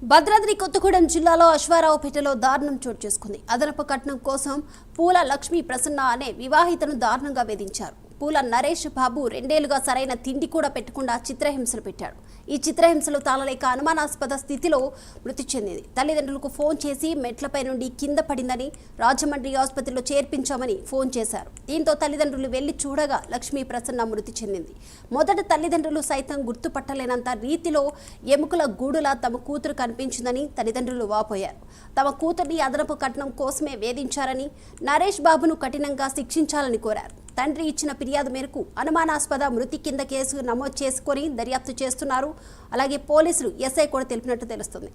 భద్రాద్రి కొత్తగూడెం జిల్లాలో అశ్వారావుపేటలో దారుణం చోటు చేసుకుంది. అదనపు కట్నం కోసం పూల లక్ష్మీ ప్రసన్న అనే వివాహితను దారుణంగా వేధించారు. పూల నరేష్ బాబు 2 ఏళ్లుగా సరైన తిండి కూడా పెట్టకుండా చిత్రహింసలు పెట్టాడు. ఈ చిత్రహింసలు తాళలేక అనుమానాస్పద స్థితిలో మృతి చెందింది. తల్లిదండ్రులకు ఫోన్ చేసి మెట్లపై నుండి కింద పడిందని, రాజమండ్రి ఆసుపత్రిలో చేర్పించామని ఫోన్ చేశారు. దీంతో తల్లిదండ్రులు వెళ్లి చూడగా లక్ష్మీ ప్రసన్న మృతి చెందింది. మొదట తల్లిదండ్రులు సైతం గుర్తుపట్టలేనంత రీతిలో ఎముకల గూడులా తమ కూతురు కనిపించిందని తల్లిదండ్రులు వాపోయారు. తమ కూతుర్ని అదనపు కట్నం కోసమే వేధించారని, నరేష్ బాబును కఠినంగా శిక్షించాలని కోరారు. తండ్రి ఇచ్చిన ఫిర్యాదు మేరకు అనుమానాస్పద మృతి కింద కేసు నమోదు చేసుకొని దర్యాప్తు చేస్తున్నారు. అలాగే పోలీసులు ఎస్ఐ కూడా తెలిపినట్టు తెలుస్తుంది.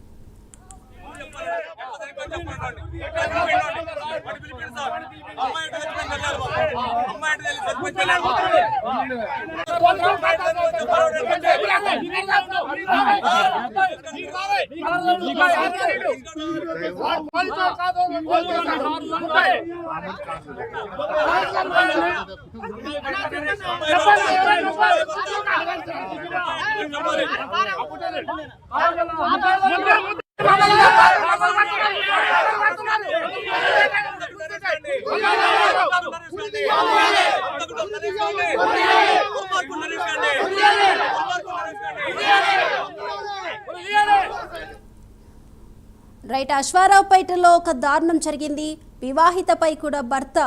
రైట్, అశ్వారావుపేటలో ఒక దారుణం జరిగింది. వివాహితపై కూడా భర్త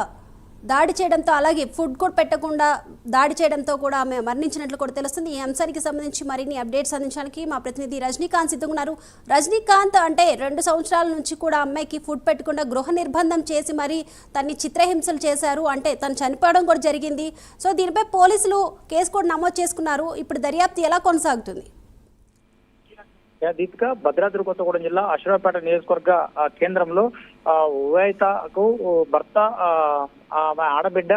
దాడి చేయడంతో, అలాగే ఫుడ్ కూడా పెట్టకుండా దాడి చేయడంతో కూడా ఆమె మరణించినట్లు కూడా తెలుస్తుంది. ఈ అంశానికి సంబంధించి మరిన్ని అప్డేట్స్ అందించడానికి మా ప్రతినిధి రజనీకాంత్ సిద్ధంగా ఉన్నారు. రజనీకాంత్, అంటే 2 సంవత్సరాల నుంచి కూడా అమ్మాయికి ఫుడ్ పెట్టకుండా గృహ నిర్బంధం చేసి మరి తన్ని చిత్రహింసలు చేశారు, అంటే తను చనిపోవడం కూడా జరిగింది. సో దీనిపై పోలీసులు కేసు కూడా నమోదు చేసుకున్నారు. ఇప్పుడు దర్యాప్తు ఎలా కొనసాగుతుంది? దీపిక, భద్రాద్రి కొత్తగూడెం జిల్లా అశ్వారావుపేట నియోజకవర్గ కేంద్రంలో వివాహితకు భర్త, ఆడబిడ్డ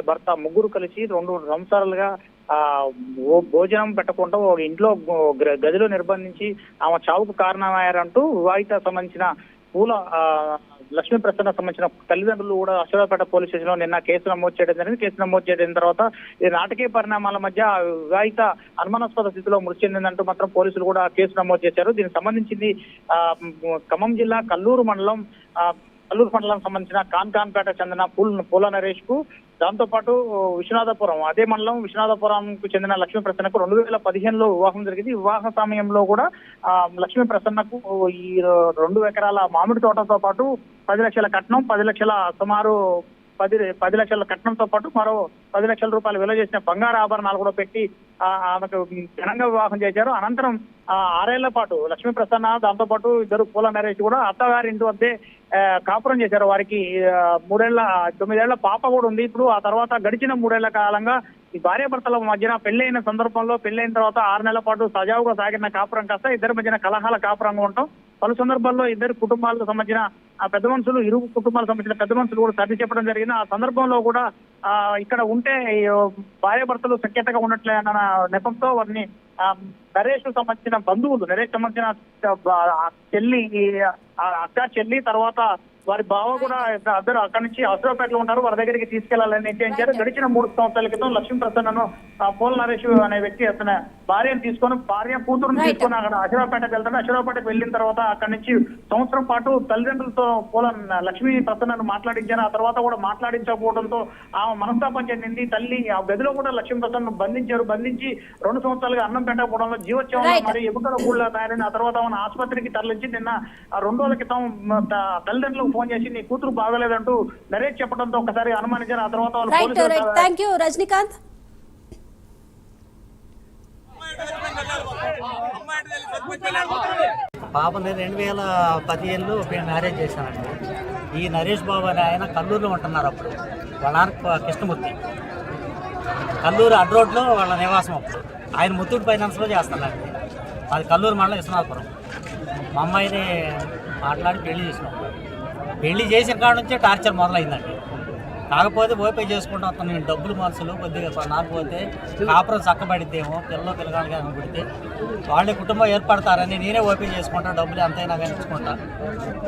భర్త ముగ్గురు కలిసి 2 సంవత్సరాలుగా భోజనం పెట్టకుండా ఇంట్లో గదిలో నిర్బంధించి ఆమె చావుకు కారణమయ్యారంటూ వివాహిత సంబంధించిన పూల లక్ష్మీ ప్రసన్న సంబంధించిన తల్లిదండ్రులు కూడా అశ్వారావుపేట పోలీస్ స్టేషన్ లో నిన్న కేసు నమోదు చేయడం జరిగింది. కేసు నమోదు చేయడం తర్వాత ఈ నాటకీయ పరిణామాల మధ్య వివాహిత అనుమానాస్పద స్థితిలో మృతి చెందిందంటూ మాత్రం పోలీసులు కూడా కేసు నమోదు చేశారు. దీనికి సంబంధించింది ఖమ్మం జిల్లా కల్లూరు మండలం సంబంధించిన కాన్పేట చెందిన పూల నరేష్ కు, దాంతో పాటు విశ్వనాథపురం, అదే మండలం విశ్వనాథపురంకు చెందిన లక్ష్మీ ప్రసన్నకు 2015లో వివాహం జరిగింది. వివాహ సమయంలో కూడా లక్ష్మీ ప్రసన్నకు ఈ 2 ఎకరాల మామిడి తోటతో పాటు 10 లక్షల కట్నం, 10 లక్షల సుమారు 10 లక్షల కట్నంతో పాటు మరో 10 లక్షల రూపాయలు విలువ చేసిన బంగారు ఆభరణాలు కూడా పెట్టి ఆమెకు ఘనంగా వివాహం చేశారు. అనంతరం 6 ఏళ్ల పాటు లక్ష్మీ ప్రసన్న, దాంతో పాటు ఇద్దరు పూల నరేష్ కూడా అత్తగారి ఇంటి వద్దే కాపురం చేశారు. వారికి 9 ఏళ్ల పాప కూడా ఉంది. ఇప్పుడు ఆ తర్వాత గడిచిన 3 ఏళ్ల కాలంగా ఈ భార్యాభర్తల మధ్యన పెళ్లైన సందర్భంలో, పెళ్లైన తర్వాత 6 నెలల పాటు సజావుగా సాగిన కాపురం కాస్త ఇద్దరి మధ్యన కలహాల కాపురంగా ఉంటాం. పలు సందర్భాల్లో ఇద్దరు కుటుంబాలకు సంబంధించిన పెద్ద మనుషులు, ఇరు కుటుంబాలకు సంబంధించిన పెద్ద మనుషులు కూడా సర్ది చెప్పడం జరిగింది. ఆ సందర్భంలో కూడా ఇక్కడ ఉంటే భార్యాభర్తలు సఖ్యతగా ఉన్నట్లే అన్న నెపంతో వారిని నరేష్ సంబంధించిన బంధువులు, నరేష్ సంబంధించిన అక్క చెల్లి, తర్వాత వారి బావ కూడా అందరూ అక్కడి నుంచి అశ్వారావుపేటలో ఉంటారు, వారి దగ్గరికి తీసుకెళ్లాలని నిశ్చయించారు. గడిచిన 3 సంవత్సరాల క్రితం లక్ష్మీ ప్రసన్నను పూల నరేష్ అనే వ్యక్తి అతను భార్యను తీసుకొని, కూతురుని తీసుకొని అక్కడ అశ్వారావుపేటకు వెళ్తాడు. అశ్వారావుపేటకు వెళ్ళిన తర్వాత అక్కడి నుంచి సంవత్సరం పాటు తల్లిదండ్రులతో పూల లక్ష్మీ ప్రసన్నను మాట్లాడించారు. ఆ తర్వాత కూడా మాట్లాడించకపోవడంతో ఆమె మనస్తాపం చెందింది. తల్లి ఆ గదిలో కూడా లక్ష్మీ ప్రసన్నను బంధించి 2 సంవత్సరాలుగా అన్నం పెట్టకపోవడంలో జీవోత్సవంలో మరి ఎముకల గూళ్ళ తయారైన ఆ తర్వాత ఆమెను ఆసుపత్రికి తరలించి నిన్న 2 రోజుల క్రితం తల్లిదండ్రులకు ఫోన్ చేసి నీ కూతురు బాగలేదంటూ నరేష్ చెప్పడంతో ఒకసారి అనుమానించారు. ఆ తర్వాత రజనీకాంత్, పాపని 2015లో మ్యారేజ్ చేశానండి. ఈ నరేష్ బాబు అని ఆయన కల్లూరులో ఉంటున్నారు. అప్పుడు వాళ్ళ కృష్ణమూర్తి కల్లూరు అడ్ రోడ్లో వాళ్ళ నివాసం. అప్పుడు ఆయన ముత్తూట్ ఫైనాన్స్లో చేస్తున్నారండి. అది కల్లూరు మండలం విశ్వనాథపురం. మా అమ్మాయిని మాట్లాడి పెళ్లి చేసినాం. పెళ్లి చేసిన కాడ నుంచే టార్చర్ మొదలైందండి. కాకపోతే ఓపే చేసుకుంటాం, అతను డబ్బులు మనసులు కొద్దిగా నాకు పోతే కాపురం చక్కబడిద్దేమో, పిల్లగాలుగా అనుకుంటే వాళ్ళే కుటుంబం ఏర్పడతారని నేనే ఓపే చేసుకుంటా, డబ్బులు ఎంతైనా కనిపించుకుంటా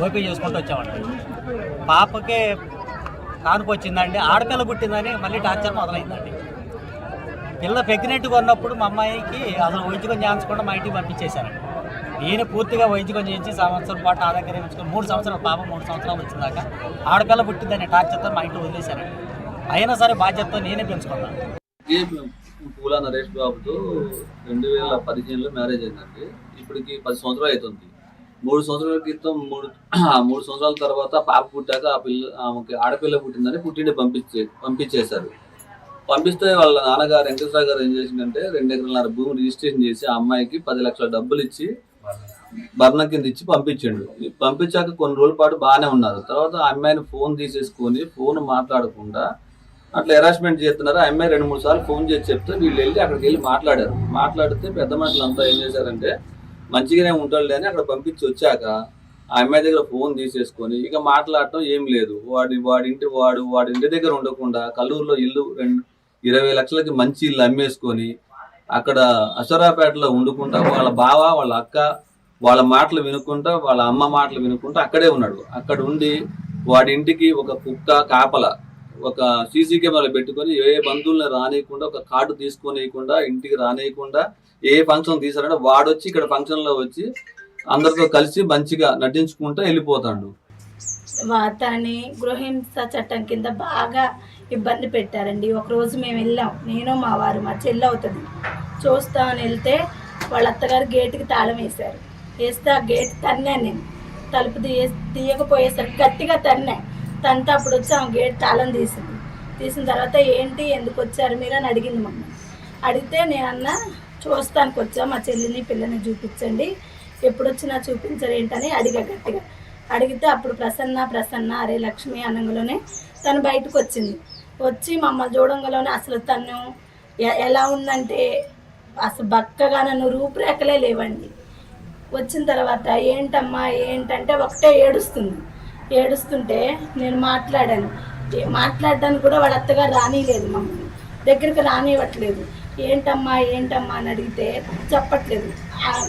ఓపే చేసుకుంటూ వచ్చామండి. పాపకే కానుక వచ్చిందండి, ఆడపిల్ల పుట్టిందని మళ్ళీ టార్చర్ మొదలైందండి. పిల్ల ప్రెగ్నెంట్గా ఉన్నప్పుడు మా అమ్మాయికి అసలు వైద్యం చేయించకుండా మా ఇంటికి పంపించేశారండి. ఈయన పూర్తిగా వైద్యం చేయించి సంవత్సరం పాటు ఆ దగ్గర ఉంచుకొని 3 సంవత్సరాలు పాప 3 సంవత్సరాలు వచ్చిందాక ఆడపిల్ల పుట్టిందని టార్చర్తో మా ఇంట్లో వదిలేశారండి. అయినా సరే బాధ్యతతో నేనే పెంచుకున్నాను. పూల నరేష్ బాబుతో 2015లో మ్యారేజ్ అయిందండి. ఇప్పటికి 10 సంవత్సరాలు అవుతుంది. 3 సంవత్సరాల క్రితం 3 సంవత్సరాల తర్వాత పాప పుట్టాక ఆమెకి ఆడపిల్ల పుట్టిందని పుట్టింటి పంపించేశారు. పంపిస్తే వాళ్ళ నాన్నగారు వెంకటేశ్వర గారు ఏం చేసిందంటే 2 ఎకరాల భూమి రిజిస్ట్రేషన్ చేసి ఆ అమ్మాయికి 10 లక్షల డబ్బులు ఇచ్చి భరణం కింద ఇచ్చి పంపించండు. పంపించాక కొన్ని రోజుల పాటు బాగానే ఉన్నారు. తర్వాత ఆ అమ్మాయిని ఫోన్ తీసేసుకొని ఫోన్ మాట్లాడకుండా అట్లా హెరాస్మెంట్ చేస్తున్నారు. ఆ అమ్మాయి 2-3 సార్లు ఫోన్ చేసి చెప్తే వీళ్ళు వెళ్ళి అక్కడికి వెళ్ళి మాట్లాడారు. మాట్లాడితే పెద్ద మనుషులంతా ఏం చేశారంటే మంచిగానే ఉంటాడు అని అక్కడ పంపించి వచ్చాక ఆ అమ్మాయి దగ్గర ఫోన్ తీసేసుకొని ఇక మాట్లాడటం ఏం లేదు. వాడి ఇంటి దగ్గర ఉండకుండా కల్లూరులో ఇల్లు 20 లక్షలకి మంచి ఇల్లు అమ్మేసుకొని అక్కడ అశ్వరాపేటలో వండుకుంటా వాళ్ళ బావ వాళ్ళ అక్క వాళ్ళ మాటలు వినుకుంటా వాళ్ళ అమ్మ మాటలు వినుకుంటా అక్కడే ఉన్నాడు. అక్కడ ఉండి వాడి ఇంటికి ఒక కుక్క కాపల ఒక సీసీ కెమెరాలు పెట్టుకొని ఏ బంధువులను రానియకుండా ఒక కార్డు తీసుకోనియకుండా ఇంటికి రానియకుండా ఏ ఫంక్షన్ తీసారంటే వాడొచ్చి ఇక్కడ ఫంక్షన్లో వచ్చి అందరితో కలిసి మంచిగా నటించుకుంటూ వెళ్ళిపోతాడు. తనని గృహహింస చట్టం కింద బాగా ఇబ్బంది పెట్టారండి. ఒకరోజు మేము వెళ్ళాం, నేను మా వారు, మా చెల్లి అవుతుంది, చూస్తామని వెళ్తే వాళ్ళ అత్తగారు గేటుకి తాళం వేశారు. వేస్తే ఆ గేట్ తన్నాను నేను, తలుపు తీయకపోయేసరికి గట్టిగా తంతా అప్పుడు వచ్చి ఆమె గేట్ తాళం తీసిన తర్వాత ఏంటి ఎందుకు వచ్చారు మీరు అని అడిగింది మమ్మల్ని. అడిగితే నేనన్నా చూస్తానికి వచ్చా, మా చెల్లిని పిల్లని చూపించండి, ఎప్పుడు వచ్చినా చూపించరు ఏంటని అడిగా గట్టిగా. అడిగితే అప్పుడు ప్రసన్న అరే లక్ష్మి అనంగలోనే తను బయటకు వచ్చింది. వచ్చి మమ్మల్ని చూడంగలోనే అసలు తను ఎలా ఉందంటే అసలు బక్కగా నన్ను రూపురేఖలే లేవండి. వచ్చిన తర్వాత ఏంటమ్మా ఏంటంటే ఒకటే ఏడుస్తుంటే నేను మాట్లాడడానికి కూడా వాళ్ళ అత్తగారు రానిలేదు, మమ్మల్ని దగ్గరికి రానివ్వట్లేదు. ఏంటమ్మా అని అడిగితే చెప్పట్లేదు.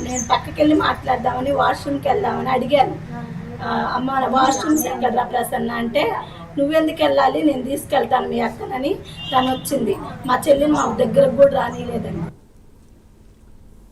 నేను పక్కకి వెళ్ళి మాట్లాడదామని వాష్రూమ్కి వెళ్దామని అడిగాను. అమ్మ వాష్రూమ్స్ ఎక్కడరా ప్రసన్న అంటే నువ్వెందుకు వెళ్ళాలి నేను తీసుకెళ్తాను మీ అక్కనని తను వచ్చింది. మా చెల్లిని మా దగ్గరకు కూడా రానిలేదండి.